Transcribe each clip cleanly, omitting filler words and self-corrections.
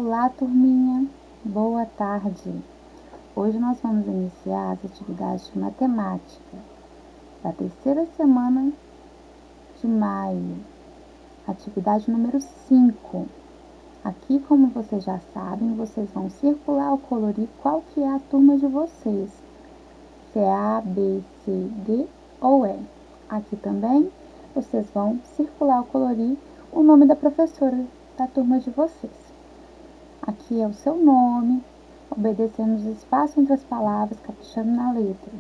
Olá, turminha! Boa tarde! Hoje nós vamos iniciar as atividades de matemática da terceira semana de maio, atividade número 5. Aqui, como vocês já sabem, vocês vão circular ou colorir qual que é a turma de vocês, se é A, B, C, D ou E. Aqui também vocês vão circular ou colorir o nome da professora da turma de vocês. Aqui é o seu nome, obedecendo os espaços entre as palavras, caprichando na letra.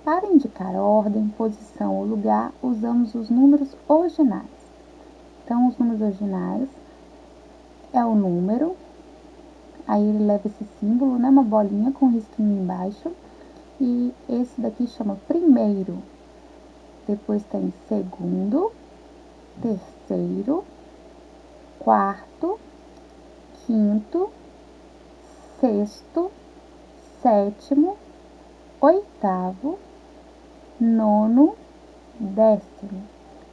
Para indicar ordem, posição ou lugar, usamos os números ordinais. Então, os números ordinais é o número, aí ele leva esse símbolo, né, uma bolinha com risquinho embaixo, e esse daqui chama primeiro. Depois tem segundo, terceiro, quarto, quinto, sexto, sétimo, oitavo, nono, décimo.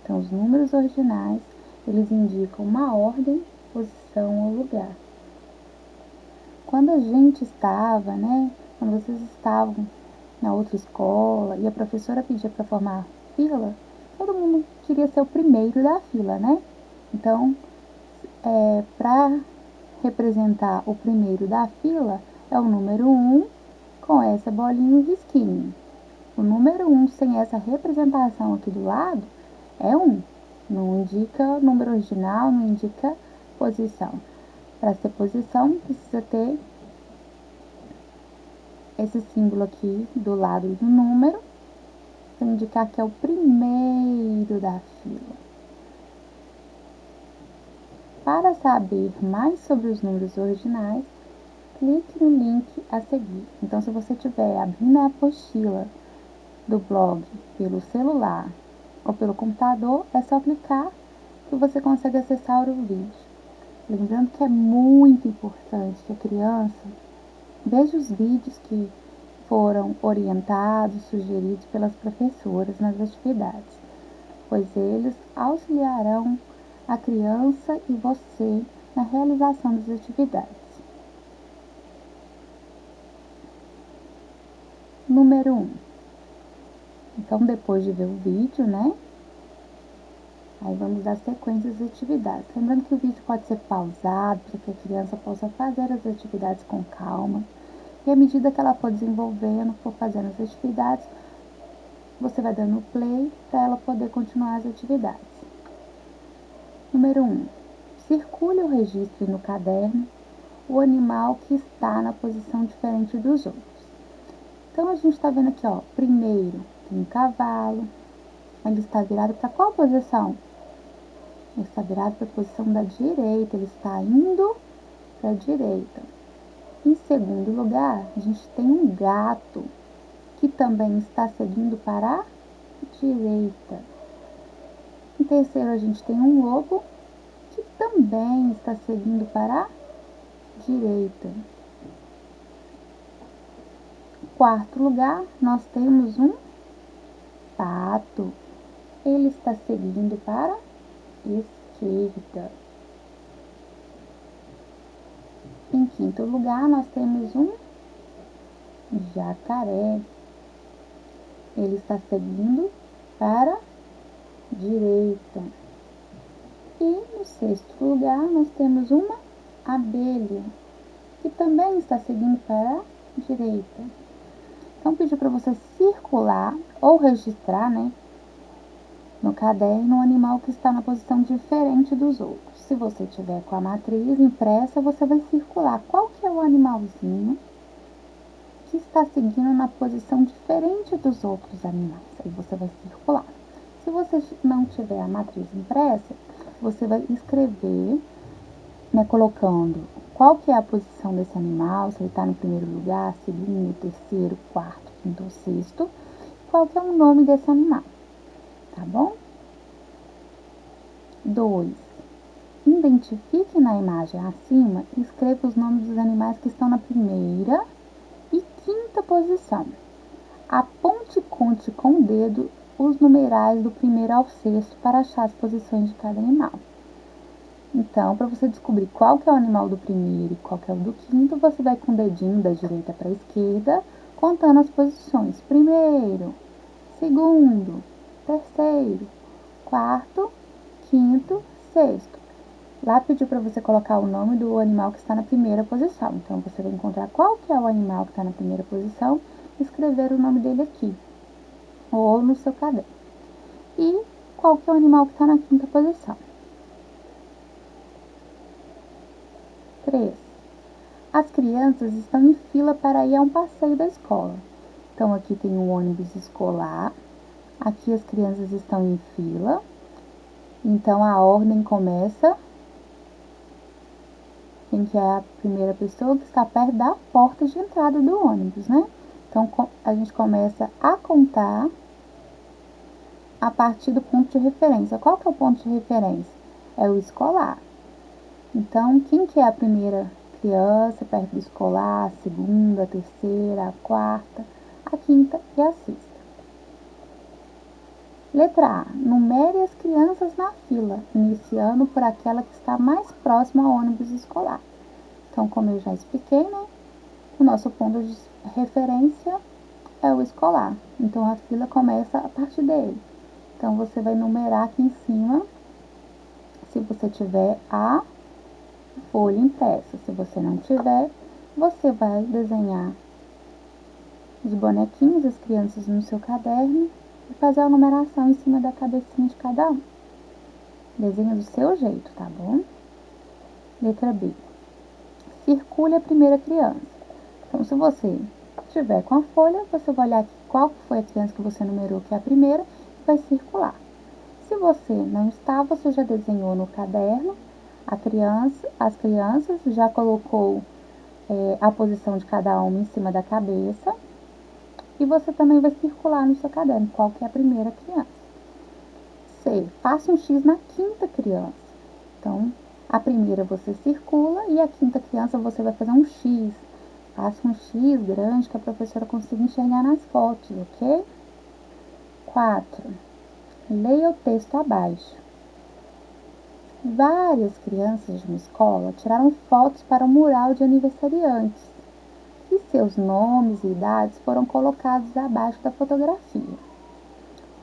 Então, os números ordinais, eles indicam uma ordem, posição ou lugar. Quando a gente estava, né, quando vocês estavam na outra escola e a professora pedia para formar fila, todo mundo queria ser o primeiro da fila, né? Então, para representar o primeiro da fila, é o número 1 com essa bolinha e risquinho. O número 1 sem essa representação aqui do lado é 1. Não indica número original, não indica posição. Para ser posição, precisa ter esse símbolo aqui do lado do número, para indicar que é o primeiro da fila. Para saber mais sobre os números ordinais, clique no link a seguir. Então, se você estiver abrindo a apostila do blog pelo celular ou pelo computador, é só clicar que você consegue acessar o vídeo. Lembrando que é muito importante que a criança veja os vídeos que foram orientados, sugeridos pelas professoras nas atividades, pois eles auxiliarão a criança e você na realização das atividades. Número 1. Então, depois de ver o vídeo, né? Aí vamos dar sequência às atividades. Lembrando que o vídeo pode ser pausado para que a criança possa fazer as atividades com calma. E à medida que ela for desenvolvendo, for fazendo as atividades, você vai dando play para ela poder continuar as atividades. Número 1. Circule o registro no caderno o animal que está na posição diferente dos outros. Então, a gente está vendo aqui, ó, primeiro tem um cavalo. Ele está virado para qual posição? Ele está virado para a posição da direita, ele está indo para a direita. Em segundo lugar, a gente tem um gato, que também está seguindo para a direita. Em terceiro, a gente tem um lobo, que também está seguindo para a direita. Em quarto lugar, nós temos um pato. Ele está seguindo para a esquerda. Em quinto lugar, nós temos um jacaré. Ele está seguindo para a direita. E no sexto lugar, nós temos uma abelha, que também está seguindo para a direita. Então, pedi para você circular ou registrar, né, no caderno, um animal que está na posição diferente dos outros. Se você tiver com a matriz impressa, você vai circular qual que é o animalzinho que está seguindo na posição diferente dos outros animais. Aí você vai circular. Se você não tiver a matriz impressa, você vai escrever, né, colocando qual que é a posição desse animal, se ele está no primeiro lugar, segundo, terceiro, quarto, quinto ou sexto, qual que é o nome desse animal, tá bom? 2. Identifique na imagem acima e escreva os nomes dos animais que estão na primeira e quinta posição. Aponte e conte com o dedo os numerais do primeiro ao sexto para achar as posições de cada animal. Então, para você descobrir qual que é o animal do primeiro e qual que é o do quinto, você vai com o dedinho da direita para a esquerda, contando as posições. Primeiro, segundo, terceiro, quarto, quinto, sexto. Lá pediu para você colocar o nome do animal que está na primeira posição. Então, você vai encontrar qual que é o animal que está na primeira posição e escrever o nome dele aqui, ou no seu caderno. E qual que é o animal que está na quinta posição. 3. As crianças estão em fila para ir a um passeio da escola. Então, aqui tem um ônibus escolar. Aqui as crianças estão em fila. Então, a ordem começa. Quem que é a primeira pessoa que está perto da porta de entrada do ônibus, né? Então, a gente começa a contar a partir do ponto de referência. Qual que é o ponto de referência? É o escolar. Então, quem que é a primeira criança perto do escolar, a segunda, a terceira, a quarta, a quinta e a sexta? Letra A. Numere as crianças na fila, iniciando por aquela que está mais próxima ao ônibus escolar. Então, como eu já expliquei, né? O nosso ponto de referência é o escolar. Então, a fila começa a partir dele. Então, você vai numerar aqui em cima, se você tiver a folha impressa. Se você não tiver, você vai desenhar os bonequinhos, as crianças no seu caderno e fazer a numeração em cima da cabecinha de cada um. Desenha do seu jeito, tá bom? Letra B. Circule a primeira criança. Então, se você tiver com a folha, você vai olhar aqui qual foi a criança que você numerou, que é a primeira, e vai circular. Se você não está, você já desenhou no caderno as crianças, já colocou a posição de cada uma em cima da cabeça, e você também vai circular no seu caderno qual que é a primeira criança. C. Faça um X na quinta criança. Então, a primeira você circula e a quinta criança você vai fazer um X. Faça um X grande que a professora consiga enxergar nas fotos, ok? 4. Leia o texto abaixo. Várias crianças de uma escola tiraram fotos para o mural de aniversariantes e seus nomes e idades foram colocados abaixo da fotografia.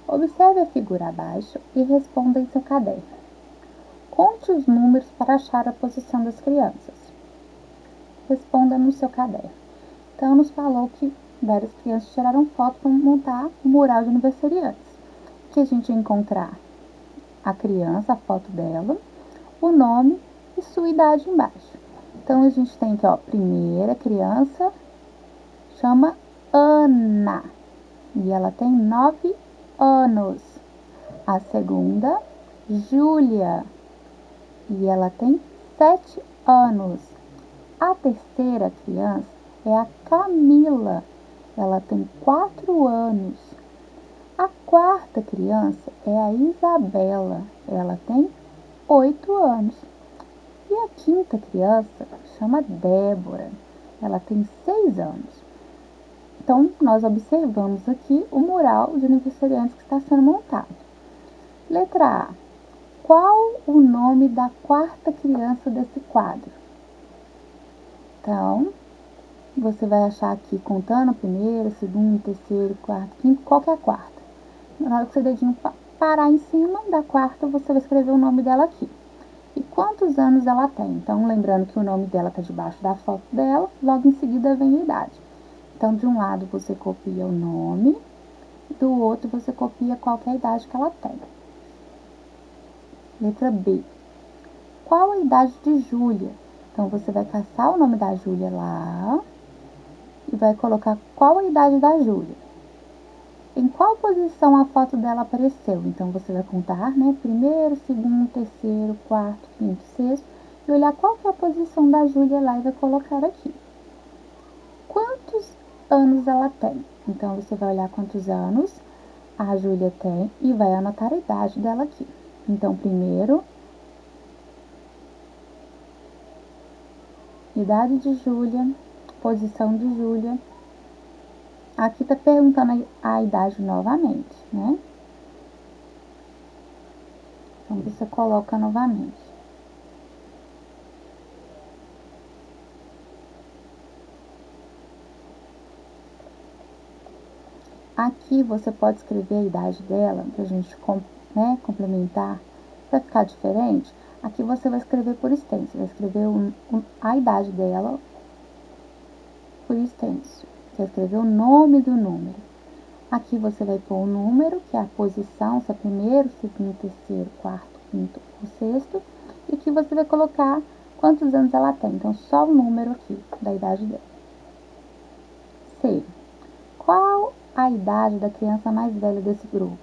Observe a figura abaixo e responda em seu caderno. Conte os números para achar a posição das crianças. Responda no seu caderno. Então, nos falou que várias crianças tiraram foto para montar o mural de aniversariantes. Que a gente ia encontrar a criança, a foto dela, o nome e sua idade embaixo. Então, a gente tem aqui, ó, primeira criança chama Ana e ela tem 9 anos. A segunda, Júlia, e ela tem 7 anos. A terceira criança é a Camila, ela tem 4 anos. A quarta criança é a Isabela, ela tem 8 anos. E a quinta criança chama Débora, ela tem 6 anos. Então, nós observamos aqui o mural de aniversariantes que está sendo montado. Letra A. Qual o nome da quarta criança desse quadro? Então, você vai achar aqui, contando primeiro, segundo, terceiro, quarto, quinto, qual que é a quarta? Na hora que seu dedinho parar em cima da quarta, você vai escrever o nome dela aqui. E quantos anos ela tem? Então, lembrando que o nome dela está debaixo da foto dela, logo em seguida vem a idade. Então, de um lado você copia o nome, do outro você copia qual que é a idade que ela tem. Letra B. Qual a idade de Júlia? Então, você vai caçar o nome da Júlia lá e vai colocar qual a idade da Júlia. Em qual posição a foto dela apareceu? Então, você vai contar, né? Primeiro, segundo, terceiro, quarto, quinto, sexto. E olhar qual que é a posição da Júlia lá e vai colocar aqui. Quantos anos ela tem? Então, você vai olhar quantos anos a Júlia tem e vai anotar a idade dela aqui. Então, primeiro, idade de Júlia, posição de Júlia. Aqui tá perguntando a idade novamente, né? Então, você coloca novamente. Aqui você pode escrever a idade dela, pra gente complementar, para ficar diferente. Aqui você vai escrever por extenso, vai escrever a idade dela por extenso. Você vai escrever o nome do número. Aqui você vai pôr o número, que é a posição, se é primeiro, segundo, terceiro, quarto, quinto ou sexto. E aqui você vai colocar quantos anos ela tem. Então, só o número aqui da idade dela. C. Qual a idade da criança mais velha desse grupo?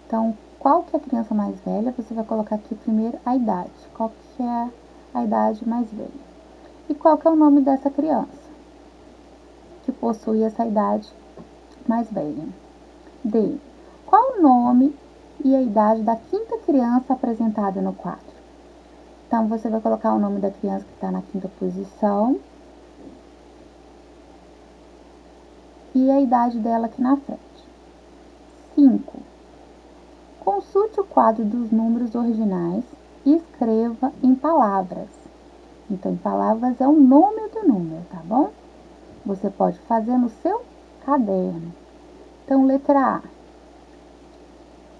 Então, qual que é a criança mais velha? Você vai colocar aqui primeiro a idade. Qual que é a idade mais velha? E qual que é o nome dessa criança que possui essa idade mais velha? D. Qual o nome e a idade da quinta criança apresentada no quadro? Então, você vai colocar o nome da criança que está na quinta posição e a idade dela aqui na frente. 5. Consulte o quadro dos números originais e escreva em palavras. Então, em palavras é o nome do número, tá bom? Você pode fazer no seu caderno. Então, letra A.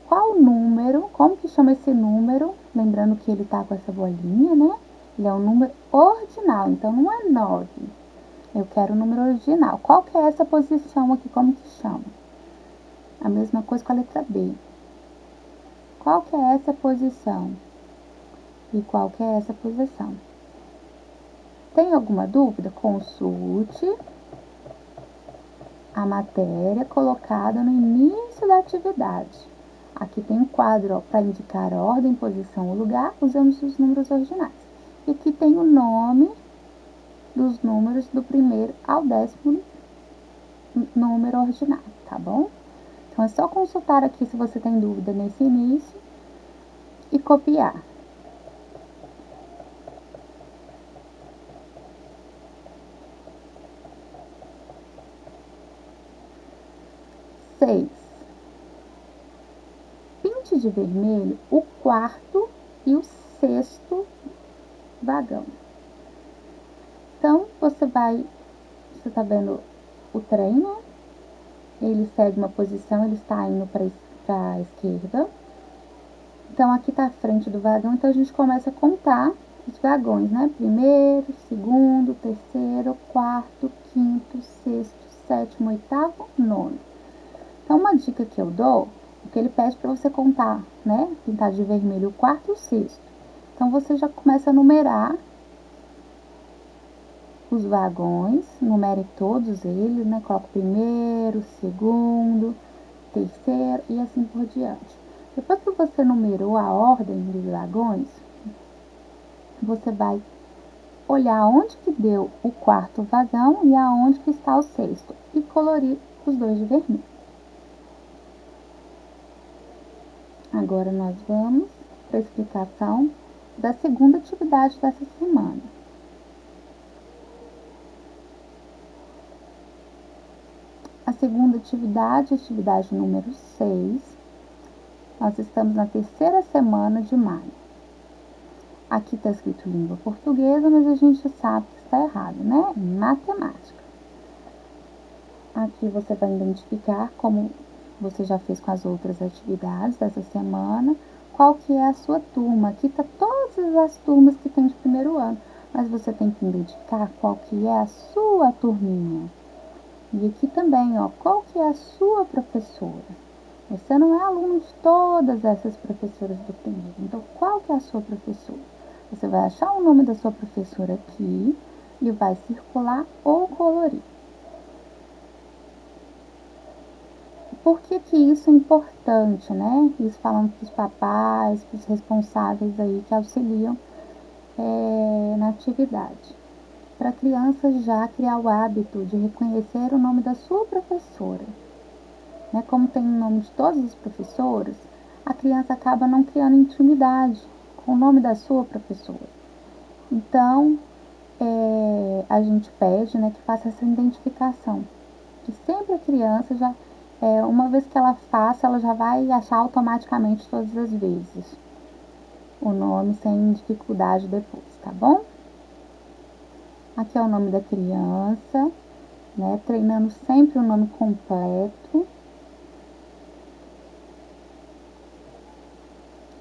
Qual número, como que chama esse número? Lembrando que ele tá com essa bolinha, né? Ele é um número ordinal, então não é 9. Eu quero o número original. Qual que é essa posição aqui, como que chama? A mesma coisa com a letra B. Qual que é essa posição? E qual que é essa posição? Tem alguma dúvida? Consulte a matéria colocada no início da atividade. Aqui tem um quadro para indicar a ordem, posição ou lugar, usamos os números originais. E aqui tem o nome dos números do primeiro ao 10º número original, tá bom? Então, é só consultar aqui se você tem dúvida nesse início e copiar. Seis. Pinte de vermelho o quarto e o sexto vagão. Então, você tá vendo o trem, né? Ele segue uma posição, ele está indo para a esquerda. Então, aqui tá a frente do vagão, então a gente começa a contar os vagões, né? Primeiro, segundo, terceiro, quarto, quinto, sexto, sétimo, oitavo, nono. Então, uma dica que eu dou, é que ele pede para você contar, né? Pintar de vermelho o quarto e o sexto. Então, você já começa a numerar os vagões, numere todos eles, né? Coloca o primeiro, segundo, terceiro e assim por diante. Depois que você numerou a ordem dos vagões, você vai olhar onde que deu o quarto vagão e aonde que está o sexto e colorir os dois de vermelho. Agora nós vamos para a explicação da segunda atividade dessa semana. A segunda atividade, atividade número 6, nós estamos na terceira semana de maio. Aqui está escrito língua portuguesa, mas a gente sabe que está errado, né? Matemática. Aqui você vai identificar, como você já fez com as outras atividades dessa semana, qual que é a sua turma. Aqui tá todas as turmas que tem de primeiro ano, mas você tem que identificar qual que é a sua turminha. E aqui também, ó, qual que é a sua professora. Você não é aluno de todas essas professoras do primeiro, então qual que é a sua professora? Você vai achar o nome da sua professora aqui e vai circular ou colorir. Por que que isso é importante, né? Isso falando para os papais, para os responsáveis aí que auxiliam na atividade. Para a criança já criar o hábito de reconhecer o nome da sua professora. Né? Como tem o nome de todos os professores, a criança acaba não criando intimidade com o nome da sua professora. Então, a gente pede, né, que faça essa identificação. Que sempre a criança já, uma vez que ela faça, ela já vai achar automaticamente todas as vezes o nome sem dificuldade depois, tá bom? Aqui é o nome da criança, né? Treinando sempre o nome completo.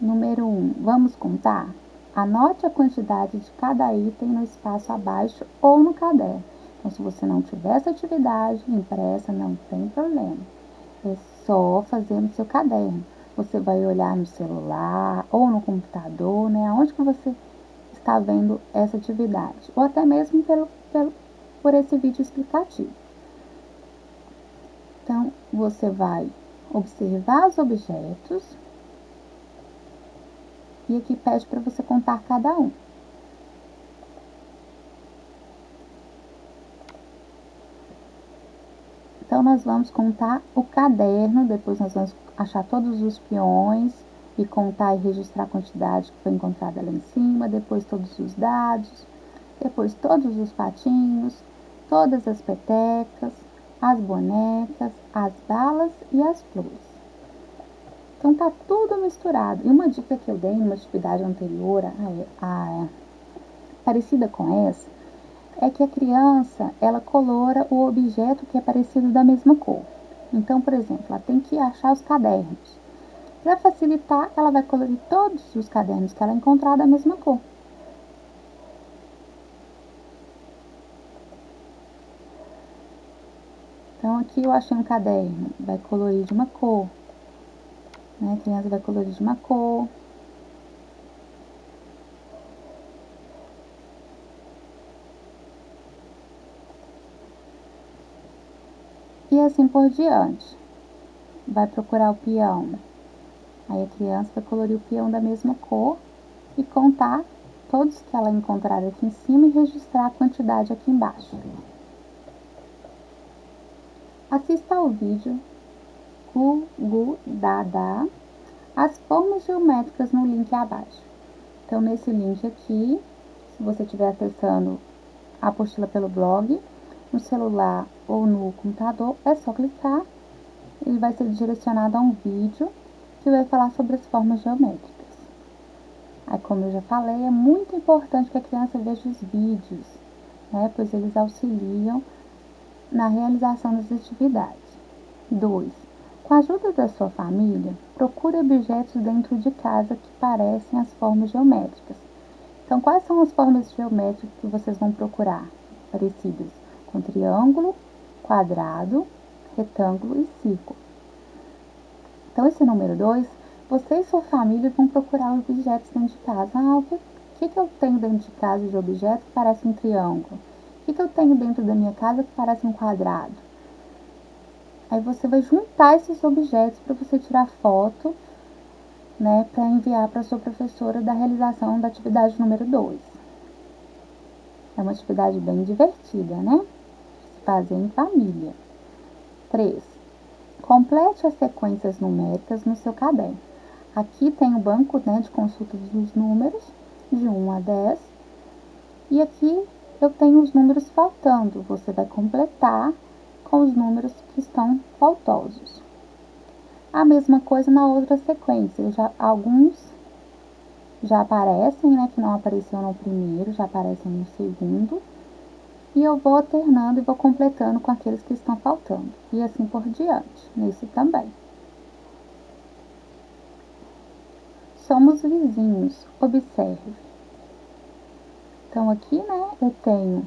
Número 1, vamos contar? Anote a quantidade de cada item no espaço abaixo ou no caderno. Então, se você não tiver essa atividade impressa, não tem problema. É só fazer no seu caderno. Você vai olhar no celular ou no computador, né? Aonde que você está vendo essa atividade. Ou até mesmo por esse vídeo explicativo. Então, você vai observar os objetos. E aqui pede para você contar cada um. Então, nós vamos contar o caderno, depois nós vamos achar todos os peões e contar e registrar a quantidade que foi encontrada lá em cima, depois todos os dados, depois todos os patinhos, todas as petecas, as bonecas, as balas e as flores. Então, tá tudo misturado. E uma dica que eu dei numa atividade anterior, parecida com essa, é que a criança, ela colora o objeto que é parecido da mesma cor. Então, por exemplo, ela tem que achar os cadernos. Para facilitar, ela vai colorir todos os cadernos que ela encontrar da mesma cor. Então, aqui eu achei um caderno, vai colorir de uma cor, né? A criança vai colorir de uma cor. E assim por diante. Vai procurar o peão. Aí a criança vai colorir o peão da mesma cor e contar todos que ela encontrar aqui em cima e registrar a quantidade aqui embaixo. Assista ao vídeo Gugu Dada, as formas geométricas no link abaixo. Então, nesse link aqui, se você estiver acessando a apostila pelo blog, no celular ou no computador, é só clicar. Ele vai ser direcionado a um vídeo que vai falar sobre as formas geométricas. Aí, como eu já falei, é muito importante que a criança veja os vídeos, né? Pois eles auxiliam na realização das atividades. 2. Com a ajuda da sua família, procure objetos dentro de casa que parecem as formas geométricas. Então, quais são as formas geométricas que vocês vão procurar? Parecidas com triângulo, quadrado, retângulo e círculo. Então, esse número 2, você e sua família vão procurar objetos dentro de casa. O que eu tenho dentro de casa de objeto que parece um triângulo? O que eu tenho dentro da minha casa que parece um quadrado? Aí você vai juntar esses objetos para você tirar foto, né, para enviar para sua professora da realização da atividade número 2. É uma atividade bem divertida, né? Se fazer em família. 3. Complete as sequências numéricas no seu caderno. Aqui tem o banco, né, de consultas dos números, de 1 a 10. E aqui eu tenho os números faltando. Você vai completar com os números que estão faltosos. A mesma coisa na outra sequência. Alguns já aparecem, né, que não apareceu no primeiro, já aparecem no segundo. E eu vou alternando e vou completando com aqueles que estão faltando. E assim por diante, nesse também. Somos vizinhos, observe. Então, aqui, né, eu tenho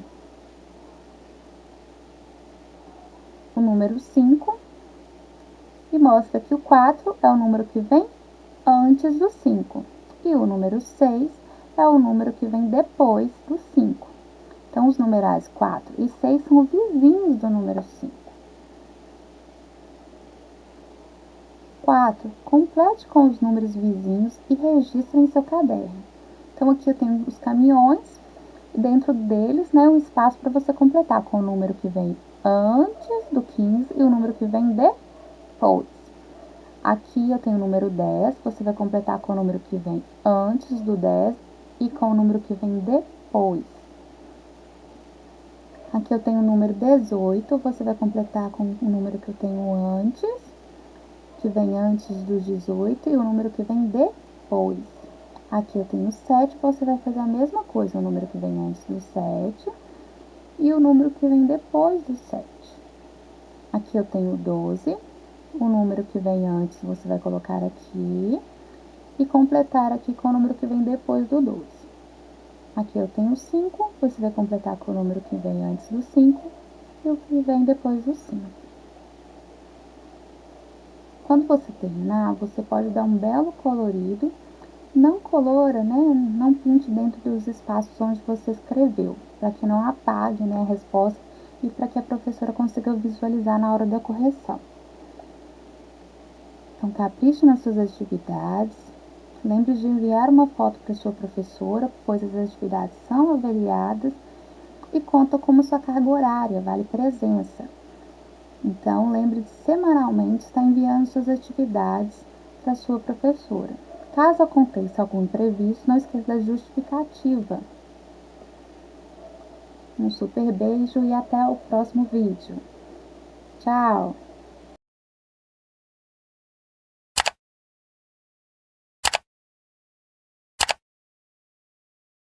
o número 5 e mostra que o 4 é o número que vem antes do 5 e o número 6 é o número que vem depois do 5. Então, os numerais 4 e 6 são vizinhos do número 5. 4. Complete com os números vizinhos e registre em seu caderno. Então, aqui eu tenho os caminhões e dentro deles, né, um espaço para você completar com o número que vem antes do 15 e o número que vem depois. Aqui eu tenho o número 10, você vai completar com o número que vem antes do 10 e com o número que vem depois. Aqui eu tenho o número 18, você vai completar com o número que eu tenho antes, que vem antes do 18 e o número que vem depois. Aqui eu tenho 7, você vai fazer a mesma coisa, o número que vem antes do 7 e o número que vem depois do 7. Aqui eu tenho 12, o número que vem antes você vai colocar aqui e completar aqui com o número que vem depois do 12. Aqui eu tenho 5, você vai completar com o número que vem antes do 5 e o que vem depois do 5. Quando você terminar, você pode dar um belo colorido. Não colora, né? Não pinte dentro dos espaços onde você escreveu, para que não apague, né, a resposta e para que a professora consiga visualizar na hora da correção. Então, capriche nas suas atividades. Lembre de enviar uma foto para sua professora, pois as atividades são avaliadas e conta como sua carga horária, vale presença. Então, lembre de semanalmente estar enviando suas atividades para sua professora. Caso aconteça algum imprevisto, não esqueça da justificativa. Um super beijo e até o próximo vídeo. Tchau!